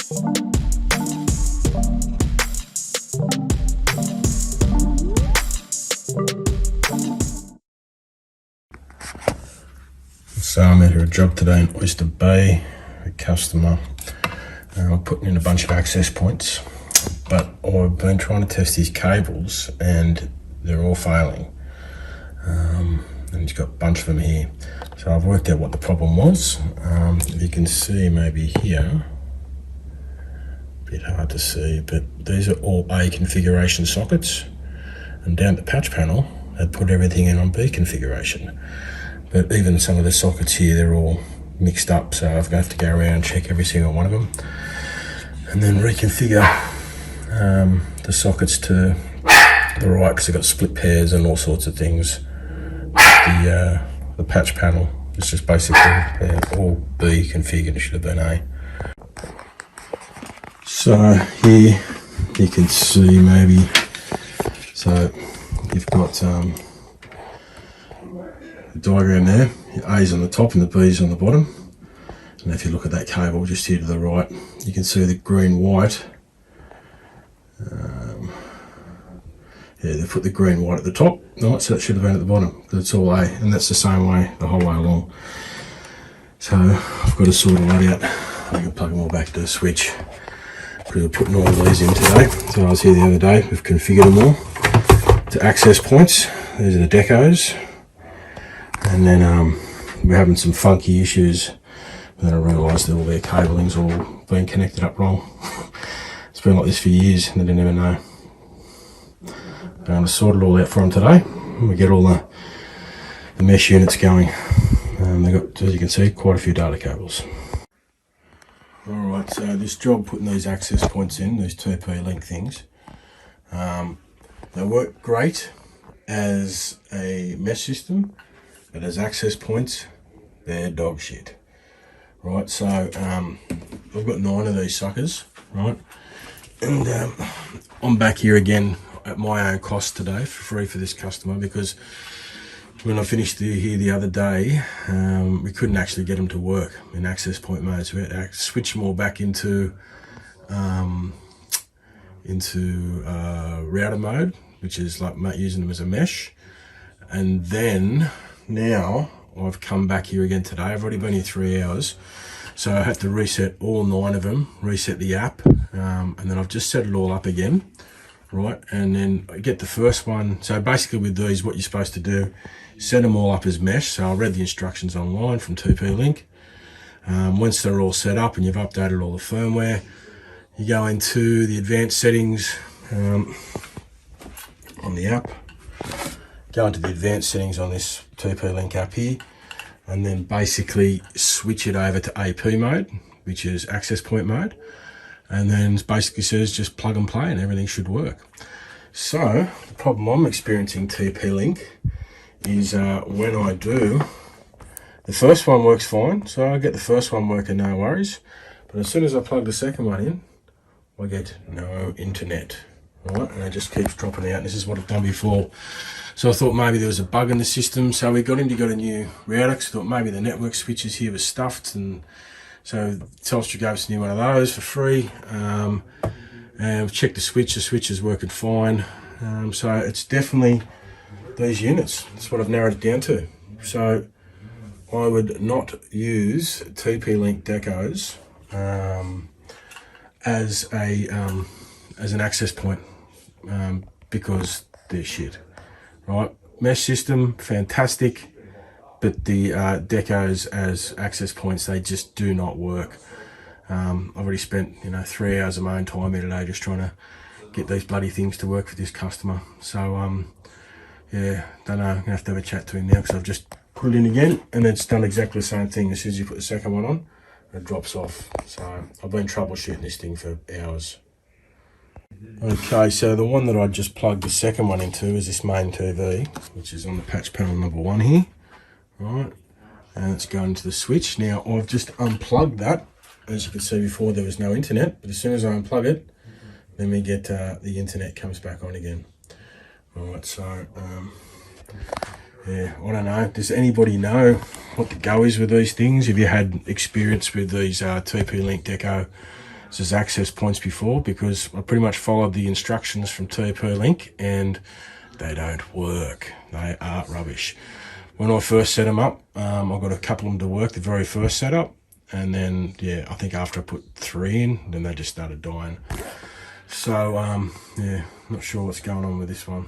So I'm out here a job today in Oyster Bay, a customer. I'm putting in a bunch of access points, but I've been trying to test these cables and they're all failing. And he's got a bunch of them here. So I've worked out what the problem was. If you can see maybe here, a bit hard to see, but these are all A configuration sockets. And down at the patch panel, they put everything in on B configuration. But even some of the sockets here, they're all mixed up, so I'm going to have to go around and check every single one of them and then reconfigure the sockets to the right, because they've got split pairs and all sorts of things. The patch panel is just basically all B configured. It should have been A. So here you can see maybe, so you've got the diagram there, A's on the top and the B's on the bottom. And if you look at that cable just here to the right, you can see the green white. Yeah, they put the green white at the top, right, so that should have been at the bottom, because it's all A, and that's the same way the whole way along. So I've got to sort all that out. I can plug them all back to the switch, because we're putting all of these in today. So I was here the other day, we've configured them all to access points. These are the Decos. And then we're having some funky issues, but then I realised that all their cabling's all been connected up wrong. It's been like this for years and they didn't even know. I'm going to sort it all out for them today. We get all the mesh units going. They've got, as you can see, quite a few data cables. Alright, so this job putting these access points in, these TP-Link things, they work great as a mesh system, but as access points, they're dog shit. Right, so I've got 9 of these suckers, right? And I'm back here again at my own cost today for free for this customer, because when I finished here the other day, we couldn't actually get them to work in access point mode. So we had to switch them all back into router mode, which is like using them as a mesh. And then now I've come back here again today. I've already been here 3 hours. So I had to reset all 9 of them, reset the app, and then I've just set it all up again, right? And then I get the first one. So basically with these, what you're supposed to do, set them all up as mesh. So I read the instructions online from TP-Link. Once they're all set up and you've updated all the firmware, you go into the advanced settings on the app, go into the advanced settings on this TP-Link app here, and then basically switch it over to AP mode, which is access point mode. And then it basically says just plug and play and everything should work. So the problem I'm experiencing TP-Link is when I do, the first one works fine. So I get the first one working, no worries. But as soon as I plug the second one in, I get no internet, right? And it just keeps dropping out. This is what I've done before. So I thought maybe there was a bug in the system. So we got a new router, because I thought maybe the network switches here were stuffed. And so Telstra gave us a new one of those for free. And we've checked the switch is working fine. So it's definitely these units. That's what I've narrowed it down to. So I would not use TP-Link Decos as an access point, because they're shit. Right, mesh system, fantastic, but the Decos as access points, they just do not work. I've already spent 3 hours of my own time here today just trying to get these bloody things to work for this customer. So yeah, don't know, I'm gonna have to have a chat to him now, because I've just put it in again and it's done exactly the same thing. As soon as you put the second one on, it drops off. So I've been troubleshooting this thing for hours. Okay, so the one that I just plugged the second one into is this main TV, which is on the patch panel number 1 here, right? And it's going to the switch. Now I've just unplugged that. As you can see before, there was no internet, but as soon as I unplug it, then we get the internet comes back on again. All right, so yeah, I don't know. Does anybody know what the go is with these things? Have you had experience with these TP-Link Deco as access points before, because I pretty much followed the instructions from TP-Link and they don't work. They are rubbish. When I first set them up, I got a couple of them to work the very first setup, and then yeah, I think after I put 3 in, then they just started dying. So yeah, not sure what's going on with this one.